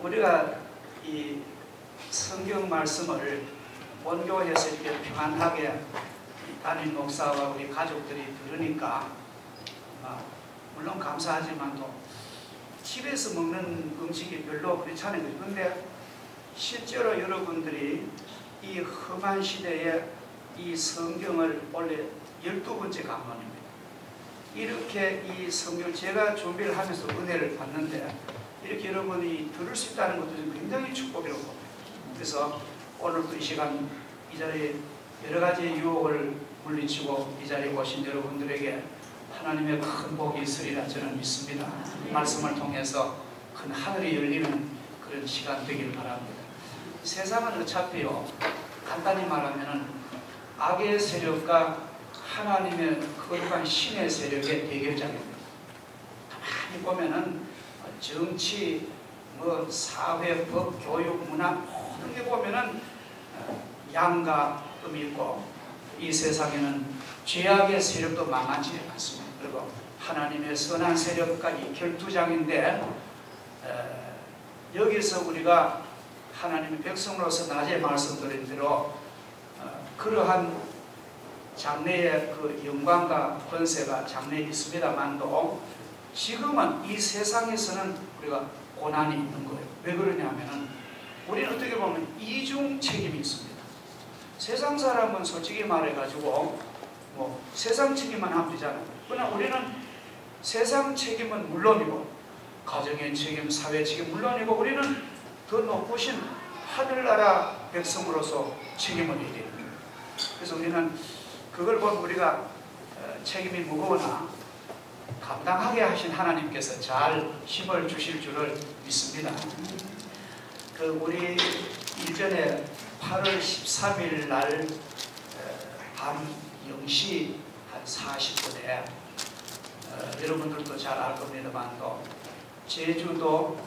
우리가 이 성경 말씀을 원교에서 이렇게 평안하게 담임 목사와 우리 가족들이 들으니까 물론 감사하지만도 집에서 먹는 음식이 별로 그렇잖아요. 그런데 실제로 여러분들이 이 험한 시대에 이 성경을 원래 12번째 강론입니다. 이렇게 이 성경을 제가 준비를 하면서 은혜를 받는데 이렇게 여러분이 들을 수 있다는 것도 굉장히 축복이라고 봅니다. 그래서 오늘도 이 시간 이 자리에 여러 가지 유혹을 물리치고 이 자리에 오신 여러분들에게 하나님의 큰 복이 있으리라 저는 믿습니다. 말씀을 통해서 큰 하늘이 열리는 그런 시간 되길 바랍니다. 세상은 어차피요, 간단히 말하면 악의 세력과 하나님의 거룩한 신의 세력의 대결장입니다. 가만히 보면은 정치, 사회, 법, 교육, 문화 모든 게 보면은 양과 음이 있고 이 세상에는 죄악의 세력도 만만치 않습니다. 그리고 하나님의 선한 세력까지 결투장인데 여기서 우리가 하나님의 백성으로서 낮에 말씀드린 대로 그러한 장래의 그 영광과 권세가 장래에 있습니다만도 지금은 이 세상에서는 우리가 고난이 있는 거예요. 왜 그러냐면은 우리는 어떻게 보면 이중 책임이 있습니다. 세상 사람은 솔직히 말해가지고 세상 책임만 하면 되잖아요. 그러나 우리는 세상 책임은 물론이고 가정의 책임, 사회 책임 물론이고 우리는 더 높으신 하늘나라 백성으로서 책임을 져야 됩니다. 그래서 우리는 그걸 보면 우리가 책임이 무거우나 감당하게 하신 하나님께서 잘 힘을 주실 줄을 믿습니다. 우리 일전에 8월 13일 날 밤 0시 한 40분에 여러분들도 잘 알 겁니다만도 제주도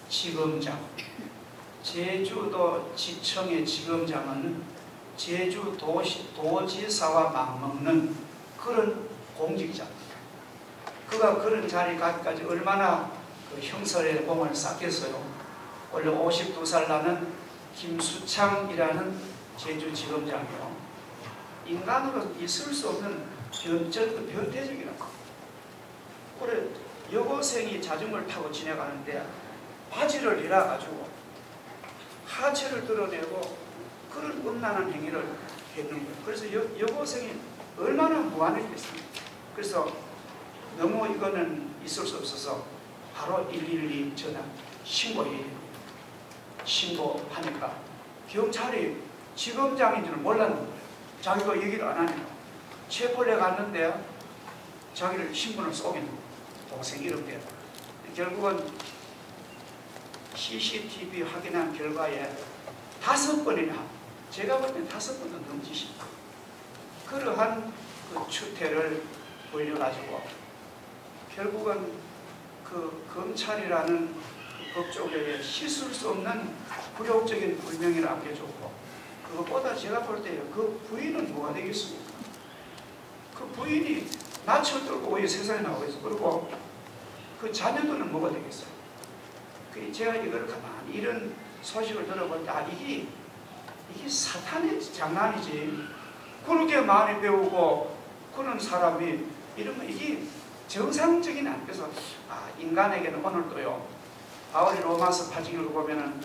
지검장, 제주도 지청의 지검장은 제주도지사와 맞먹는 그런 공직자입니다. 그가 그런 자리에 가기까지 얼마나 그 형설의 공을 쌓겠어요. 원래 52살 나는 김수창이라는 제주지검장이요. 인간으로 있을 수 없는 변태적이라고. 그래 여고생이 자전거를 타고 지나가는데 바지를 일어가지고 하체를 드러내고 그런 음란한 행위를 했는 거예요. 그래서 여고생이 얼마나 무안했겠습니까? 그래서 너무 이거는 있을 수 없어서 바로 112 전화 신고해야 됩니다. 신고하니까 경찰이 지검장인 줄 몰랐는 거예요. 자기가 얘기를 안 하니까 체포를 갔는데 자기를 신분을 쏘긴 거예요. 동생 이름대로. 결국은 CCTV 확인한 결과에 5번이나 제가 볼 때 5번도 넘지십니다. 그러한 그 추태를 벌려가지고 결국은 그 검찰이라는 그 법조계에 씻을 수 없는 굴욕적인 불명예를 안겨줬고 그것보다 제가 볼 때 그 부인은 뭐가 되겠습니까? 그 부인이 낯을 들고 왜 세상에 나오고 있어. 그리고 그 자녀들은 뭐가 되겠어요? 제가 이걸 가만히 이런 소식을 들어볼 때 이게 사탄의 장난이지. 그렇게 많이 배우고 그런 사람이 이러면 이게 정상적인 안 그래서 인간에게는 오늘도요. 바울이 로마서 8장을 보면은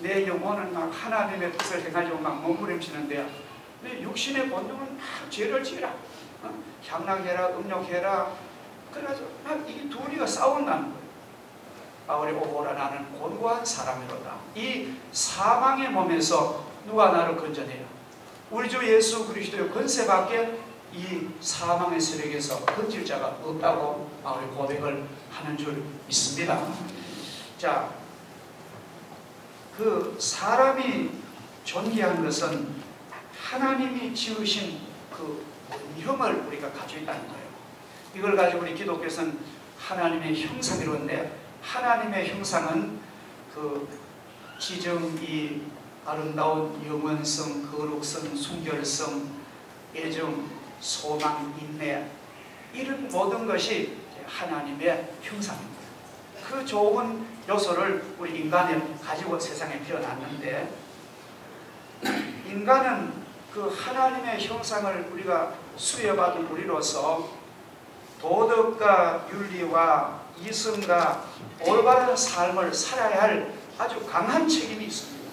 내 영혼은 막 하나님의 뜻을 행하려고 막 몸부림치는데 내 육신의 본능은 막 죄를 지으라. 향락해라, 음욕해라. 그래가지고 막 이게 둘이가 싸운다는 거예요. 바울이 오고라 나는 곤고한 사람이로다. 이 사망의 몸에서 누가 나를 건져내라. 우리 주 예수 그리스도의 권세밖에 이 사망의 세력에서 건질 자가 없다고 바울이 고백을 하는 줄 믿습니다. 자, 그 사람이 존귀한 것은 하나님이 지으신 그 원형을 우리가 가지고 있다는 거예요. 이걸 가지고 우리 기독교에서는 하나님의 형상이론데 하나님의 형상은 그 지정이 아름다운 영원성, 거룩성, 순결성, 애정, 소망, 인내 이런 모든 것이 하나님의 형상입니다. 그 좋은 요소를 우리 인간이 가지고 세상에 태어났는데, 인간은 그 하나님의 형상을 우리가 수여받은 우리로서 도덕과 윤리와 이성과 올바른 삶을 살아야 할 아주 강한 책임이 있습니다.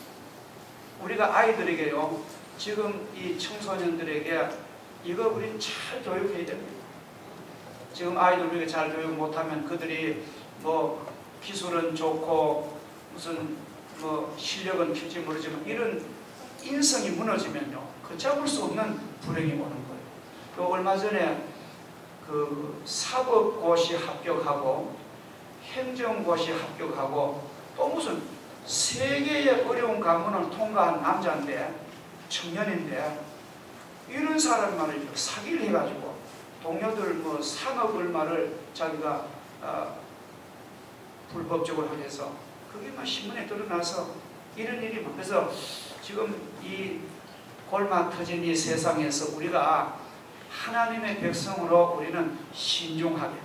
우리가 아이들에게요, 지금 이 청소년들에게 이거 우리 잘 교육해야 됩니다. 지금 아이들 우리가 잘 교육 못하면 그들이 뭐 기술은 좋고 무슨 뭐 실력은 필지 모르지만 이런 인성이 무너지면요, 걷잡을 수 없는 불행이 오는 거예요. 또 얼마 전에 그 사법고시 합격하고 행정고시 합격하고 또 무슨 세 개의 어려운 관문을 통과한 남자인데, 청년인데, 이런 사람만을 사기를 해가지고 동료들 뭐 3억 얼마를 자기가 불법적으로 하면서 그게 막 신문에 드러나서 이런 일이 막. 그래서 지금 이 골마 터진 이 세상에서 우리가 하나님의 백성으로 우리는 신중하게,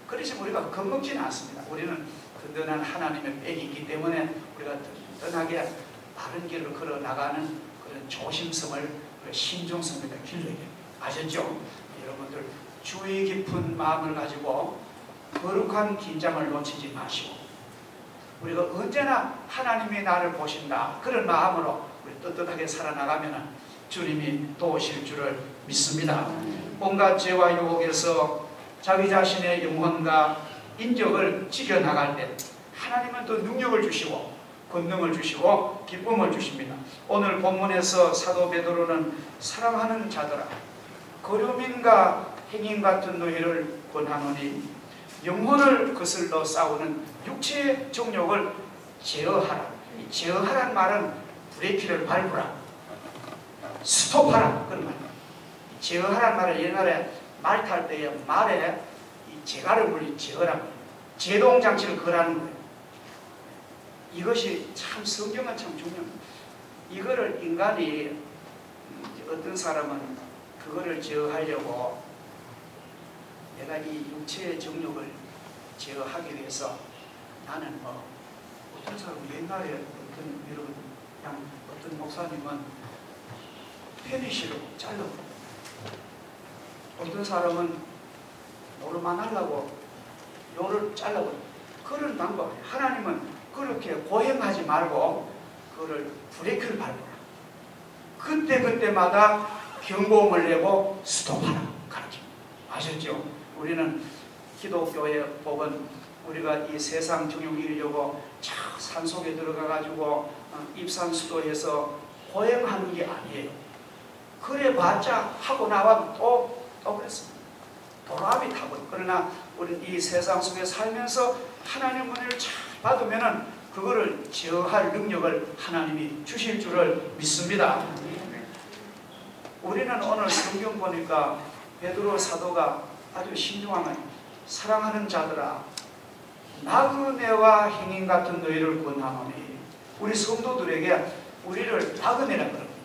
그래서 우리가 겁먹지는 않습니다. 우리는 든든한 하나님의 백이 있기 때문에 우리가 든든하게 바른 길을 걸어 나가는 그런 조심성을, 신중성을 길러야 됩니다. 아셨죠? 여러분들 주의 깊은 마음을 가지고 거룩한 긴장을 놓치지 마시고, 우리가 언제나 하나님이 나를 보신다 그런 마음으로 우리 떳떳하게 살아나가면 주님이 도우실 줄을 믿습니다. 온갖 죄와 유혹에서 자기 자신의 영혼과 인격을 지켜나갈 때 하나님은 또 능력을 주시고 권능을 주시고 기쁨을 주십니다. 오늘 본문에서 사도 베드로는 사랑하는 자들아, 거류민과 행인 같은 너희를 권하노니 영혼을 거슬러 싸우는 육체의 정욕을 제어하라. 이 제어하란 말은 브레이크를 밟으라, 스톱하라 그런 말이에요. 제어하란 말은 옛날에 말 탈 때에 말에 이 제가를 물리 제어란 말이에요. 제동장치를 거라는 거예요. 이것이 참 성경은 참 중요합니다. 이거를 인간이 어떤 사람은 그거를 제어하려고 내가 이 육체의 정욕을 제어하기 위해서 나는 뭐 어떤 사람은 옛날에 어떤 여러분 그냥 어떤 목사님은 페니시로 잘라버려요. 어떤 사람은 노름만 하려고 요를 잘라버려요. 그런 방법. 하나님은 그렇게 고행하지 말고 그거를 브레이크를 밟아라. 그때마다 경고음을 내고 스톱하라 가르칩니다. 아셨죠? 우리는 기독교의 복은 우리가 이 세상 정욕 이루려고 산속에 들어가가지고 입산수도해서 고행하는 게 아니에요. 그래봤자 하고 나면 또 그랬습니다. 도라미 타고. 그러나 우리는 이 세상 속에 살면서 하나님의 은혜를 잘 받으면은 그거를 제어할 능력을 하나님이 주실 줄을 믿습니다. 우리는 오늘 성경 보니까 베드로 사도가 아주 신중하게 사랑하는 자들아, 나그네와 행인 같은 너희를 권하노니, 우리 성도들에게 우리를 나그네라 그럽니다.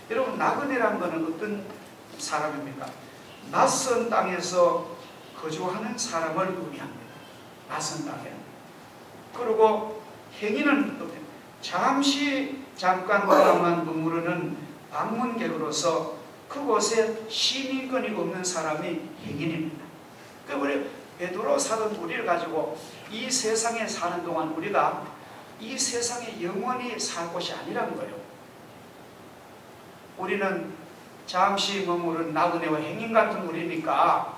여러분, 나그네란 것은 어떤 사람입니까? 낯선 땅에서 거주하는 사람을 의미합니다. 낯선 땅에. 그리고 행인은 잠깐 동안만 머무르는 방문객으로서 그곳에 시민권이 없는 사람이 행인입니다. 그러니까 우리 베드로 사도 우리를 가지고 이 세상에 사는 동안 우리가 이 세상에 영원히 살 곳이 아니라는 거예요. 우리는 잠시 머무른 나그네와 행인 같은 우리니까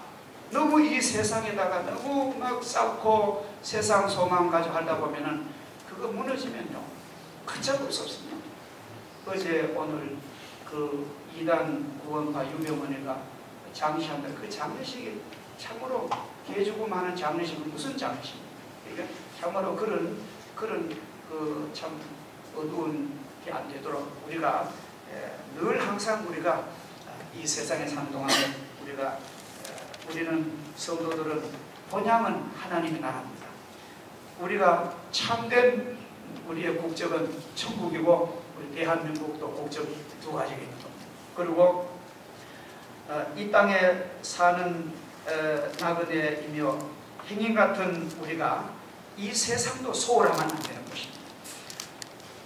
너무 이 세상에다가 너무 막 쌓고 세상 소망 가지고 하다 보면은 그거 무너지면요, 걷잡을 수 없습니다. 어제 오늘 그 이단 구원파 유병원회가 장례식한다. 그 장례식이 참으로 개주고 많은 장례식은 무슨 장례식입니까? 그러니까 참으로 그런 그 참 어두운 게 안 되도록 우리가 늘 항상 우리가 이 세상에 사는 동안에 우리는 성도들은 본향은 하나님의 나라입니다. 우리가 참된 우리의 국적은 천국이고 우리 대한민국도 국적 두 가지입니다. 그리고 이 땅에 사는 나그네이며 행인 같은 우리가 이 세상도 소홀하면 안 되는 것입니다.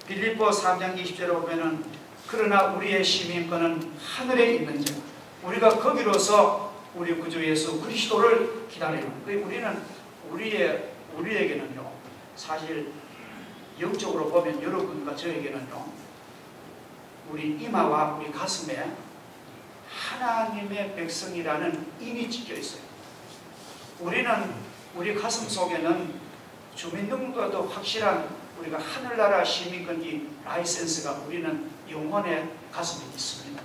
빌립보 3장 20절에 보면은 그러나 우리의 시민권은 하늘에 있는 자, 우리가 거기로서 우리 구주 예수 그리스도를 기다리는 거예요. 우리에게는요, 사실 영적으로 보면 여러분과 저에게는요, 우리 이마와 우리 가슴에 하나님의 백성이라는 인이 찍혀 있어요. 우리 가슴 속에는 주민등록과도 확실한 우리가 하늘나라 시민권기 라이센스가 우리는 영혼의 가슴에 있습니다.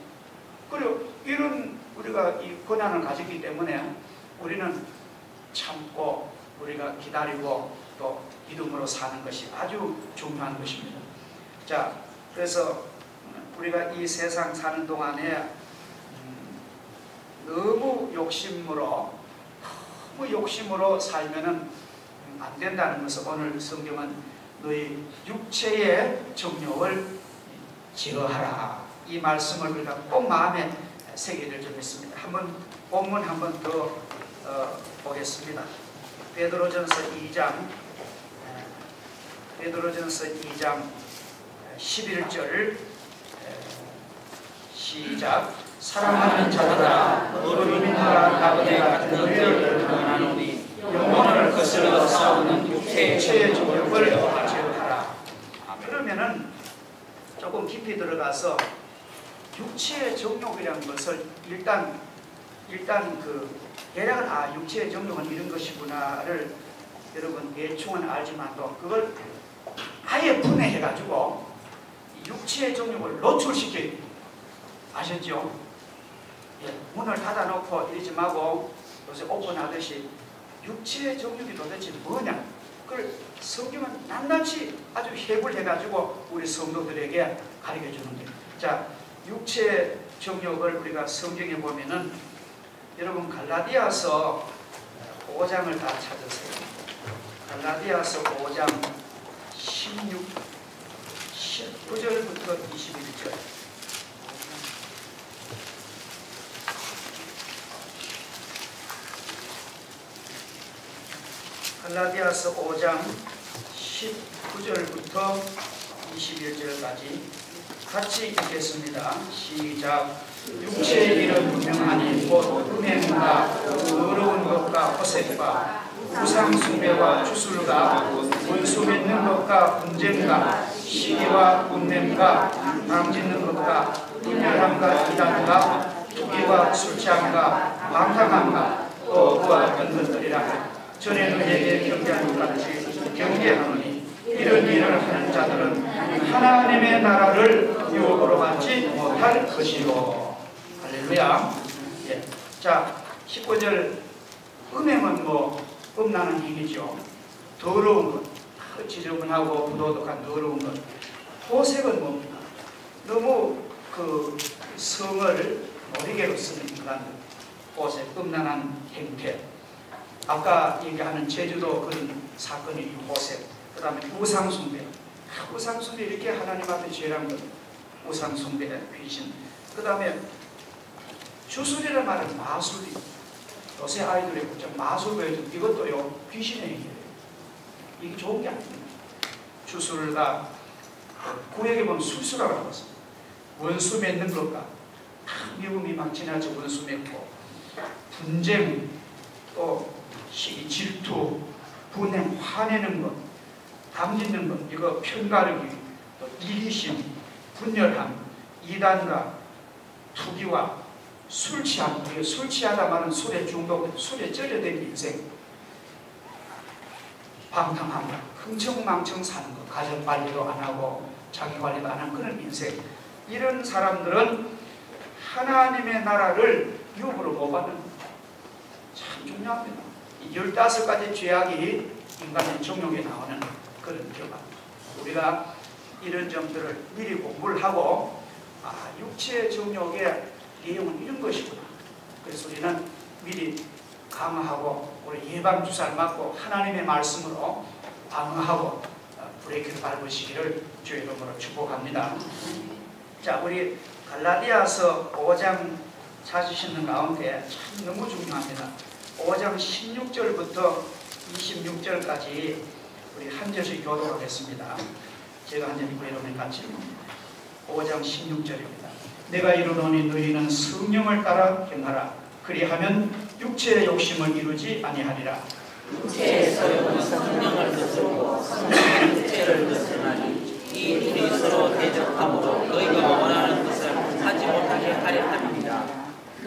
그리고 이런 우리가 이 권한을 가졌기 때문에 우리는 참고 우리가 기다리고 또 믿음으로 사는 것이 아주 중요한 것입니다. 자, 그래서 우리가 이 세상 사는 동안에 너무 욕심으로 살면은 안 된다는 것을 오늘 성경은 너희 육체의 정욕을 제어하라, 이 말씀을 우리가 꼭 마음에 새기를 좀 했습니다. 한번 본문 한번 더 보겠습니다. 베드로전서 2장 11절 시작. 사랑하는 자들아, 어른과 나그네가 너희를 권하노니 영혼을 거스려 싸우는 육체의 정욕을 제어하라. 그러면은 조금 깊이 들어가서 육체의 정욕이라는 것을 일단 대략은 육체의 정욕은 이런 것이구나를 여러분 대충은 알지만도 그걸 아예 분해해가지고 육체의 정욕을 노출시켜야 돼요. 아셨죠? 예, 문을 닫아놓고 이러지 말고 요새 오픈하듯이 육체의 정욕이 도대체 뭐냐? 그걸 성경은 낱낱이 아주 해불해가지고 우리 성도들에게 가르쳐주는 거예요. 자, 육체의 정욕을 우리가 성경에 보면은 여러분 갈라디아서 5장을 다 찾으세요. 갈라디아서 5장 19절부터 21절. 갈라디아서 5장 19절부터 21절까지 같이 읽겠습니다. 시작. 육체의 일은 분명하니 곧 음행과 더러운 것과 호색과 우상숭배와 주술과 원수 맺는 것과 분쟁과 시기와 분냄과 방짓는 것과 분열함과 이단과 투기와 술취함과 방탕함과 또 그와 같은 것들이라. 전에 너희에게 경계한 것 같이 경계하노니 이런 일을 하는 자들은 하나님의 나라를 유업으로 받지 못할 것이요. 할렐루야. 예. 자, 19절. 음행은 음란한 행위죠. 더러운 것, 지저분하고 부도덕한 더러운 것. 호색은 뭡니까? 너무 성을 모리게로 쓰는 인간들. 호색, 음란한 행태. 아까 얘기하는 제주도 그런 사건이 호색. 그 다음에 우상숭배. 우상숭배 이렇게 하나님 앞에 죄란 것. 우상숭배, 귀신. 그 다음에 주술이라는 말은 마술이. 요새 아이들이 마술 보여준 이것도요 귀신의 얘기예요. 이게 좋은 게 아닙니다. 주술가 구약에 보면 술수라고 했어요. 원수 맺는 것과 미움이 막 지나쳐 원수 맺고 분쟁, 또 시기, 질투, 분행, 화내는 것, 담짓는 것, 이거 편가르기, 또 이기심, 분열함, 이단과 투기와 술 취함. 술 취하다 말은 술에 중독, 술에 쩔여된 인생. 방탕함, 흥청망청 사는 것, 가정 관리도 안 하고 자기 관리도 안 하는 그런 인생. 이런 사람들은 하나님의 나라를 유업으로 못 받는 것. 참 중요합니다. 이 15가지 죄악이 인간의 정욕에 나오는 그런 결과. 우리가 이런 점들을 미리 공부를 하고 육체의 정욕의 내용은 이런 것이구나. 그래서 우리는 미리 강화하고 우리 예방주사를 맞고 하나님의 말씀으로 방어하고 브레이크를 밟으시기를 주의 이름으로 축복합니다. 자, 우리 갈라디아서 5장 찾으시는 가운데 참 너무 중요합니다. 5장 16절부터 26절까지 우리 한 절씩 교독하겠습니다. 제가 한 절 읽고 여러분이 같이 5장 16절입니다. 내가 이루노니 너희는 성령을 따라 행하라. 그리하면 육체의 욕심을 이루지 아니하리라. 육체의 소욕은 성령을 거스르고 성령은 육체를 거스르나니 이 둘이 서로 대적함으로 너희가 원하는 것을 하지 못하게 하려 함이니라.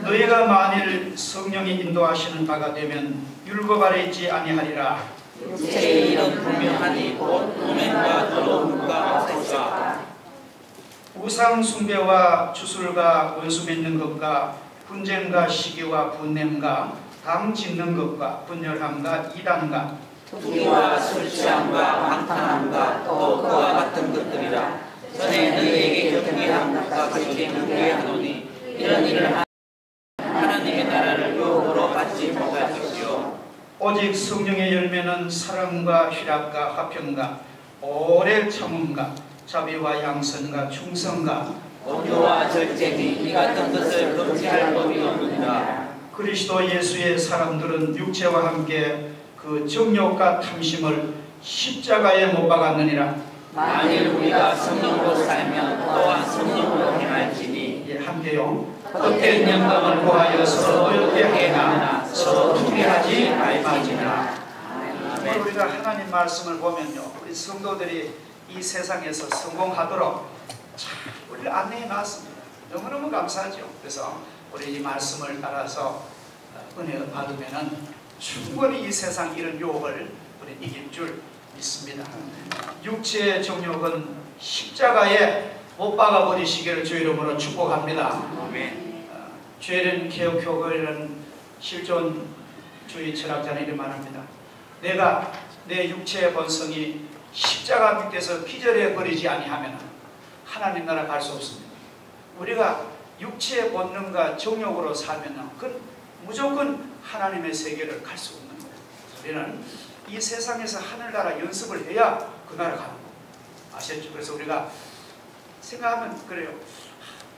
너희가 만일 성령이 인도하시는 바가 되면 율법 아래 있지 아니하리라. 육체의 일은 분명하니 곧 음행과 더러움과 헛소리가 우상 숭배와 주술과 원수 맺는 것과 분쟁과 시기와 분냄과 당 짓는 것과 분열함과 이단과 투기와 술 취함과 방탕함과 또 그와 같은 것들이라. 전에 너희에게 경계함과 같이 경계하노니 이런 일을 하나님의 나라를 유혹으로 받지 못할 것이요 오직 성령의 열매는 사랑과 희락과 화평과 오래 참음과 자비와 양선과 충성과 온유와 절제니 이 같은 것을 금지할 법이 없느니라. 그리스도 예수의 사람들은 육체와 함께 그 정욕과 탐심을 십자가에 못 박았느니라. 만일 우리가 성령으로 살면 또한 성령으로 행할지니 함께요. 헛된 영광을 구하여 서로 노엽게 행하나 서로 투기하지 말지니라. 오늘 우리가 하나님 말씀을 보면요, 우리 성도들이 이 세상에서 성공하도록 잘 우리를 안내해 놨습니다. 너무너무 감사하죠. 그래서 우리 이 말씀을 따라서 은혜를 받으면은 충분히 이 세상 이런 유혹을 우리 이길 줄 믿습니다. 육체의 정욕은 십자가에 못 박아 버리시기를 주 이름으로 축복합니다. 죄는 개혁교회는 실존주의 철학자는 이렇게 말합니다. 내가 내 육체의 본성이 십자가 밑에서 기절해 버리지 아니하면 하나님 나라 갈 수 없습니다. 우리가 육체의 본능과 정욕으로 살면 그건 무조건 하나님의 세계를 갈 수 없는 거예요. 우리는 이 세상에서 하늘나라 연습을 해야 그 나라 가는 거예요. 아셨죠? 그래서 우리가 생각하면 그래요.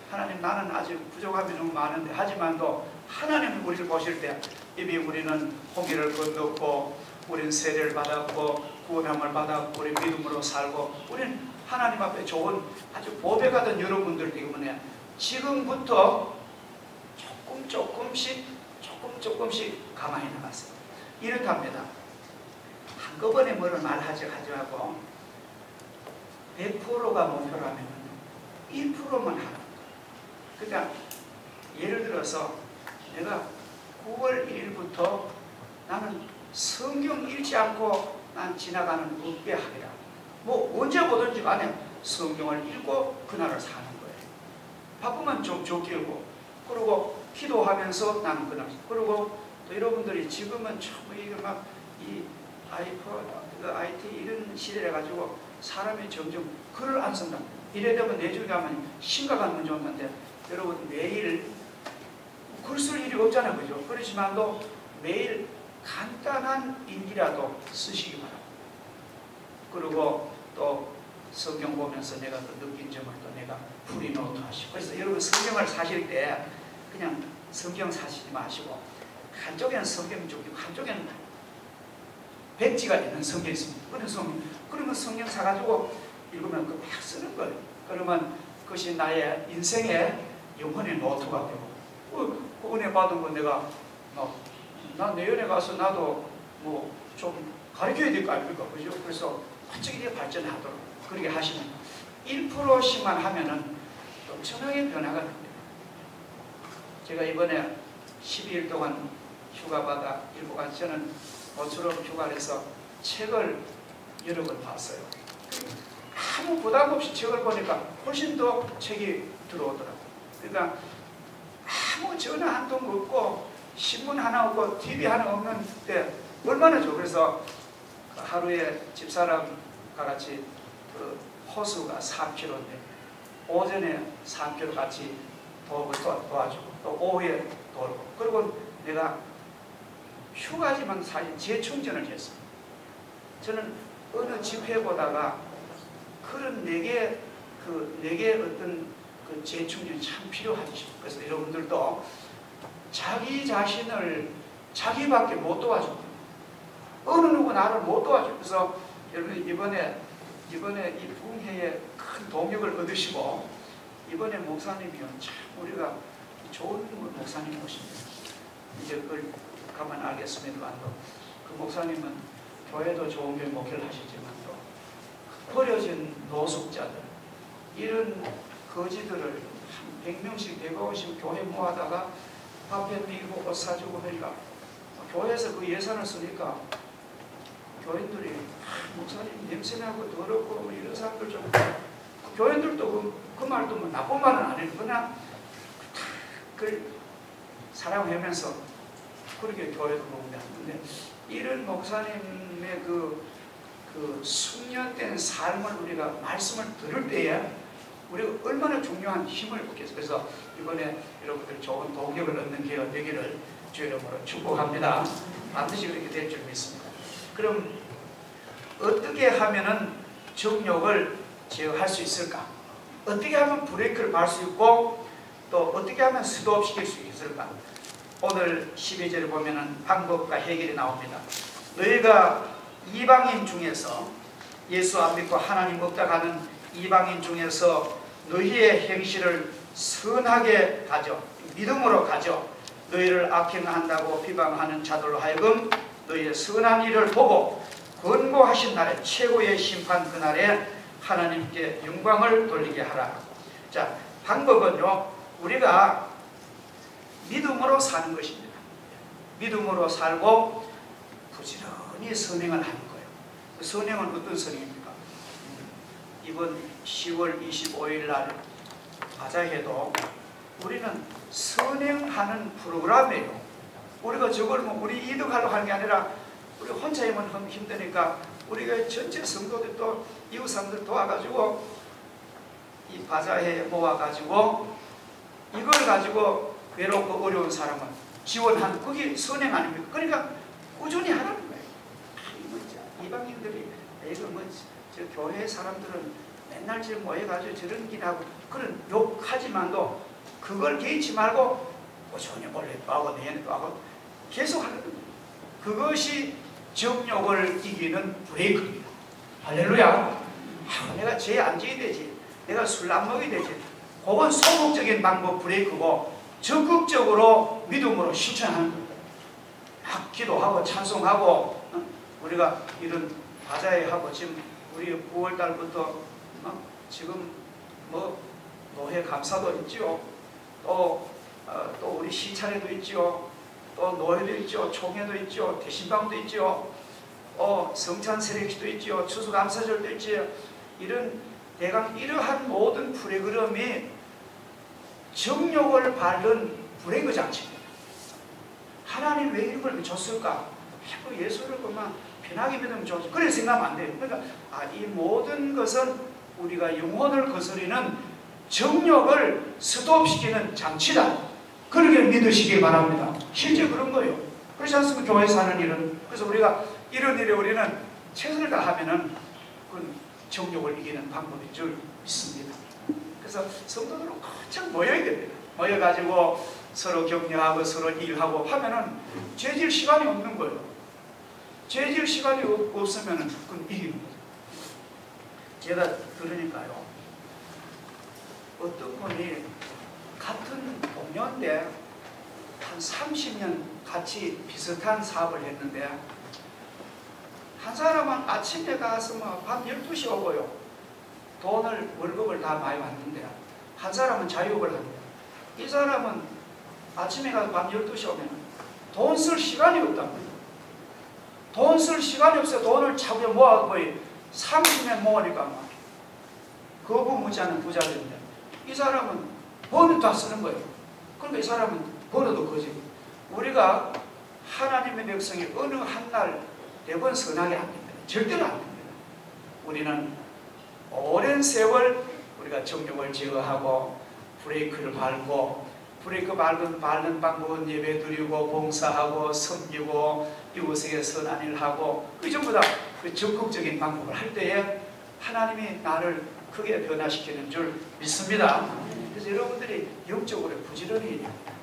하나님, 나는 아직 부족함이 너무 많은데, 하지만도 하나님이 우리를 보실 때 이미 우리는 홍해를 건넜고 우리는 세례를 받았고 구원함을 받았고 우리 믿음으로 살고 우리는 하나님 앞에 좋은 아주 보배가던 여러분들 때문에 지금부터 조금씩 가만히 나가세요. 이렇답니다. 한꺼번에 뭐를 말하지 하고 100%가 목표라면 1%만 하라. 그러니까 예를 들어서 내가 9월 1일부터 나는 성경 읽지 않고 난 지나가는 묵배하리라. 뭐 언제 보든지 간에 성경을 읽고 그날을 사는 거예요. 바쁘면 좀 적기고 그리고 기도하면서 나는 그날. 그리고 또 여러분들이 지금은 전부 이게 막 이 아이폰, IT 이런 시대래 가지고 사람이 점점 글을 안 쓴다. 이래 되면 내중에 가면 심각한 문제 없는데 여러분 매일 글 쓸 일이 없잖아요. 그죠? 그렇지만도 매일 간단한 일기라도 쓰시기 바랍니다. 그리고 또 성경 보면서 내가 그 느낀 점을 또 내가 프리노트 하시고. 그래서 여러분 성경을 사실 때 그냥 성경 사시지 마시고 한쪽에는 성경 좀 있고 한쪽에는 백지가 있는 성경이 있습니다. 그러면 성경 사가지고 읽으면 그거 막 쓰는 거예요. 그러면 그것이 나의 인생의 영혼의 노트가 되고 그 은혜 받은 거 내가 나 내년에 가서 나도 뭐 좀 가르쳐야 될 거 아닙니까? 그죠? 그래서 갑자기 발전하도록 그렇게 하시면 1%씩만 하면은 엄청나게 변화가 됩니다. 제가 이번에 12일 동안 휴가 받아 일본 가서 저는 모처럼 휴가를 해서 책을 여러 권 봤어요. 아무 부담 없이 책을 보니까 훨씬 더 책이 들어오더라고요. 그러니까 아무 전화 한 통 없고 신문 하나 없고 TV 하나 없는 때 얼마나 좋아. 그래서 하루에 집사람과 같이 그 호수가 3km인데 오전에 3km 같이 도움을 도와주고 또 오후에 돌고 그리고 내가 휴가지만 사실 재충전을 했어요. 저는 어느 집회 보다가 그런 내게 어떤 그 재충전이 참 필요하지 싶어요. 그래서 여러분들도 자기 자신을 자기밖에 못 도와줘요. 어느 누구 나를 못 도와줘요. 그래서 여러분 이번에 이 부흥회에 큰 동력을 얻으시고 이번에 목사님이요 참 우리가 좋은 목사님 오십니다. 이제 그걸 가만 알겠습니다만도 그 목사님은 교회도 좋은 교회 목회를 하시지만도 버려진 노숙자들 이런 거지들을 한 100명씩 150 교회 모아다가 밥해 먹이고 옷 사주고 하니까 교회에서 그 예산을 쓰니까 교인들이 목사님 냄새나고 더럽고 이런 사람들 좀 교인들도 그 말도 뭐 나쁜 말은 안 해요. 그냥 그걸 사랑하면서 그렇게 교회도 보는데 근데 이런 목사님의 그 숙련된 삶을 우리가 말씀을 들을 때에 우리가 얼마나 중요한 힘을 얻겠어요. 그래서 이번에 여러분들 좋은 동력을 얻는 기회가 되기를 주 이름으로 축복합니다. 반드시 그렇게 될 줄 믿습니다. 그럼 어떻게 하면은 정욕을 제어할 수 있을까? 어떻게 하면 브레이크를 밟을 수 있고 또 어떻게 하면 스톱시킬 수 있을까? 오늘 12절에 보면은 방법과 해결이 나옵니다. 너희가 이방인 중에서 예수 안 믿고 하나님 없다 가는 이방인 중에서 너희의 행실을 선하게 가져 믿음으로 가져 너희를 악행한다고 비방하는 자들로 하여금 너희의 선한 일을 보고 권고하신 날에 최고의 심판 그날에 하나님께 영광을 돌리게 하라. 자, 방법은요 우리가 믿음으로 사는 것입니다. 믿음으로 살고 부지런히 선행을 하는 거예요. 그 선행은 어떤 선행입니까? 이번 10월 25일 날 바자회도 우리는 선행하는 프로그램이에요. 우리가 저걸 뭐 우리 이득하려고 하는 게 아니라 우리 혼자 하면 힘드니까 우리가 전체 성도들 또 이웃 사람들 도와가지고 이 바자회에 모아가지고 이걸 가지고 외롭고 어려운 사람은 지원하는 그게 선행 아닙니까? 그러니까 꾸준히 하라는 거예요. 이방인들이 이거 뭐 저 교회 사람들은 맨날 저 모여가지고 저런 일하고 그런 욕하지만도 그걸 개의치 말고 꾸준히 올해도 하고 내년에도 하고 계속 하는 겁니다. 그것이 정욕을 이기는 브레이크입니다. 할렐루야. 내가 죄 안 지어야 되지. 내가 술 안 먹어야 되지. 그건 소극적인 방법 브레이크고 적극적으로 믿음으로 실천하는 겁니다. 막 기도하고 찬송하고 우리가 이런 바자회 하고 지금 우리 9월 달부터 지금 뭐 노회 감사도 있지요. 또 우리 시차례도 있지요. 또 노회도 있지요. 총회도 있지요. 대신방도 있지요. 성찬 세례식도 있지요. 추수감사절도 있지요. 이러한 모든 프로그램이 정욕을 밟는 브레이크 장치입니다. 하나님 왜 이런 걸 줬을까? 예수를 보면 편하게 믿으면 좋지. 그래 생각하면 안 돼요. 그러니까 이 모든 것은 우리가 영혼을 거스리는 정욕을 스톱시키는 장치다. 그렇게 믿으시기 바랍니다. 실제 그런 거예요. 그렇지 않습니까? 교회에서 하는 일은. 그래서 우리가 이런 일에 우리는 최선을 다하면은 그건 정욕을 이기는 방법인 줄 믿습니다. 그래서 성도들은 가장 모여야 됩니다. 모여가지고 서로 격려하고 서로 일하고 하면은 죄질 시간이 없는 거예요. 죄질 시간이 없으면은 그건 이기는 거죠. 제가 들으니까요. 어떤 분이 같은 동료인데 한 30년 같이 비슷한 사업을 했는데 한 사람은 아침에 가서 밤 12시 오고요. 월급을 다 많이 받는데 한 사람은 자유업을 합니다. 이 사람은 아침에 가서 밤 12시 오면 돈 쓸 시간이 없답니다. 돈 쓸 시간이 없어서 돈을 차고 모아서 거의 30년 모으니까 거부무지 않은 부자들인데 이 사람은 버는 다 쓰는 거예요. 그러니까 이 사람은 벌어도 거지고 우리가 하나님의 백성이 어느 한날 대번 선하게 안 됩니다. 절대로 안 됩니다. 우리는 오랜 세월 우리가 정욕을 제어하고 브레이크를 밟고 브레이크 밟는 방법은 예배 드리고 봉사하고 섬기고 이웃에게 선한 일을 하고 그 전부 다 그 적극적인 방법을 할 때에 하나님이 나를 크게 변화시키는 줄 믿습니다. 그래서 여러분들이 영적으로 부지런히 해야 됩니다.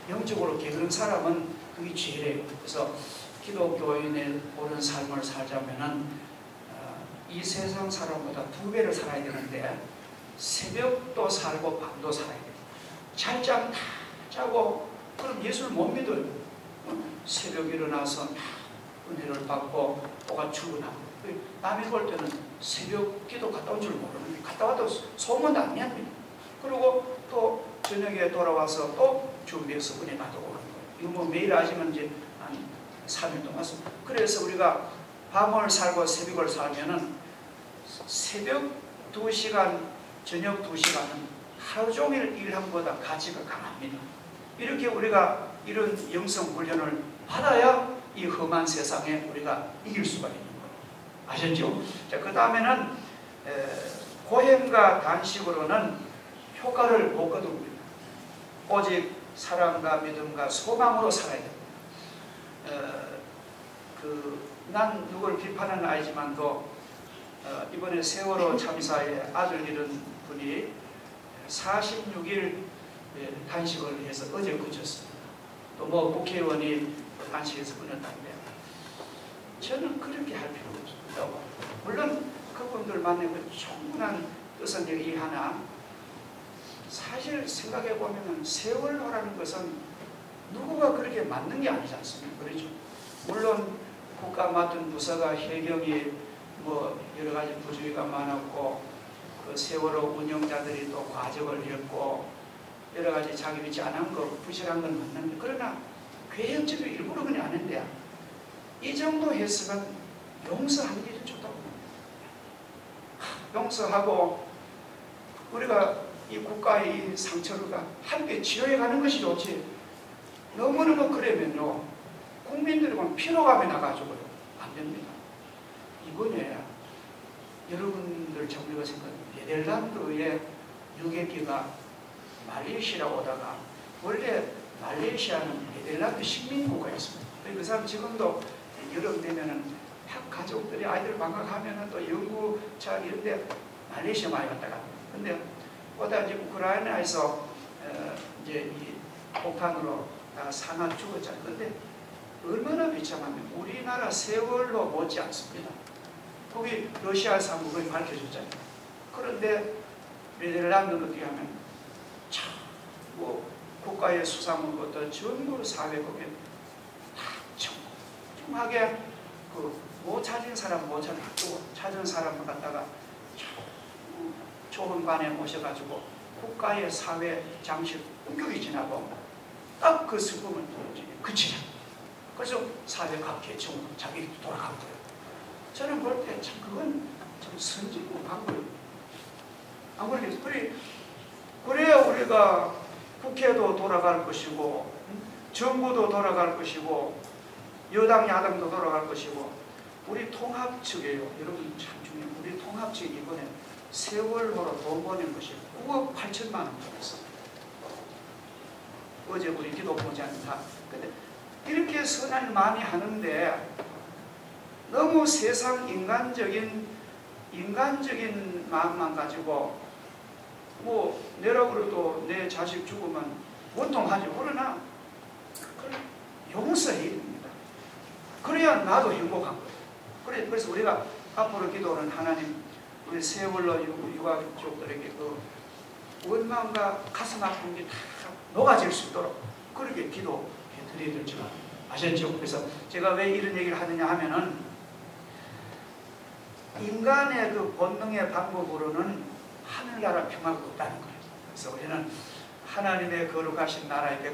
영적으로 게으른 사람은 그게 죄래요. 그래서 기독교인의 옳은 삶을 살자면은 이 세상 사람보다 2배를 살아야 되는데 새벽도 살고 밤도 살아야 돼요. 잘 자면 다 자고 그럼 예수를 못 믿어요. 새벽에 일어나서 은혜를 받고 또가 출근하고 남이 볼 때는 새벽 기도 갔다 온 줄 모르는데 갔다 와도 소문도 안 냅니다. 그리고 또 저녁에 돌아와서 또 준비해서 은혜 받고 오는 거예요. 이거 뭐 매일 하시면 이제 한 3일 동안 그래서 우리가 밤을 살고 새벽을 살면은 새벽 2시간 저녁 2시간은 하루 종일 일한 것보다 가치가 강합니다. 이렇게 우리가 이런 영성 훈련을 받아야 이 험한 세상에 우리가 이길 수가 있는 거예요. 아셨죠? 자, 그 다음에는 고행과 단식으로는 효과를 못 거둡니다. 오직 사랑과 믿음과 소망으로 살아야 됩니다. 난 누굴 비판은 아니지만도 이번에 세월호 참사에 아들 잃은 분이 46일 단식을 해서 어제 그쳤습니다. 또 뭐 국회의원이 단식해서 끊었다는데 저는 그렇게 할 필요가 없습니다. 물론 그분들만의 그 충분한 뜻은 얘기하나 사실 생각해 보면은 세월호라는 것은 누구가 그렇게 만든 게 아니지 않습니까? 그렇죠? 물론 국가 맡은 부서가 해경이 뭐 여러 가지 부주의가 많았고 그 세월호 운영자들이 또 과정을 했고 여러 가지 자기 믿지 않은 거 부실한 건 맞는데 그러나 계획적으로 일부러 그냥 안 했는데 이 정도 했으면 용서하는 게 좋다고 봅니다. 용서하고 우리가 이 국가의 이 상처가 함께 치료해 가는 것이 좋지 너무너무 그러면요 국민들이 보면 피로감이 나가지고요 안 됩니다. 이번에 여러분들 정리가 생각합니다. 네덜란드의 유객기가 말레이시아로 오다가 원래 말레이시아는 네덜란드 식민국가였습니다. 그 사람 지금도 여름 되면은 가족들이 아이들 방학하면은 또 연구차 이런데 말레이시아 많이 갔다 갑니다. 근데 오다 이제 우크라이나에서 이제 이 폭탄으로 사나 죽었잖아요. 근데 얼마나 비참하면 우리나라 세월호 못지 않습니다. 거기 러시아 상국이 밝혀졌잖아요. 그런데 네덜란드는 어떻게 하면 참 뭐 국가의 수상물부터 전부 사회국에 다 정중하게 그 못 찾은 사람 못 찾고 찾은 사람을 갖다가 좋은 관에 모셔가지고 국가의 사회 장식 엄격히 지나고 딱 그 슬픔을 그치자. 그래서 사회가 개척으로 자기 돌아간 거예요. 저는 볼 때 참 그건 참 선진국한 거예요. 안 그러겠어요? 그래야 우리가 국회도 돌아갈 것이고 정부도 돌아갈 것이고 여당 야당도 돌아갈 것이고 우리 통합 측이에요. 여러분 참 중요해요. 우리 통합 측이 이번에 세월호로 돈 보낸 것이 9억 8천만 원 들었어요. 어제 우리 기도 보지 않다. 근데 이렇게 선한 많이 하는데 너무 세상 인간적인 마음만 가지고 뭐 내라 그래도 내 자식 죽으면 원통하죠. 그러나 그걸 용서해야 됩니다. 그래야 나도 행복한 거예요. 그래서 우리가 앞으로 기도는 하나님 우리 세월호 유가족들에게 그 원망과 가슴 아픈 게 다 녹아질 수 있도록 그렇게 기도해 드려야 될 줄 아셨죠? 그래서 제가 왜 이런 얘기를 하느냐 하면은 인간의 그 본능의 방법으로는 하늘나라 평화가 없다는 거예요. 그래서 우리는 하나님의 거룩하신 나라의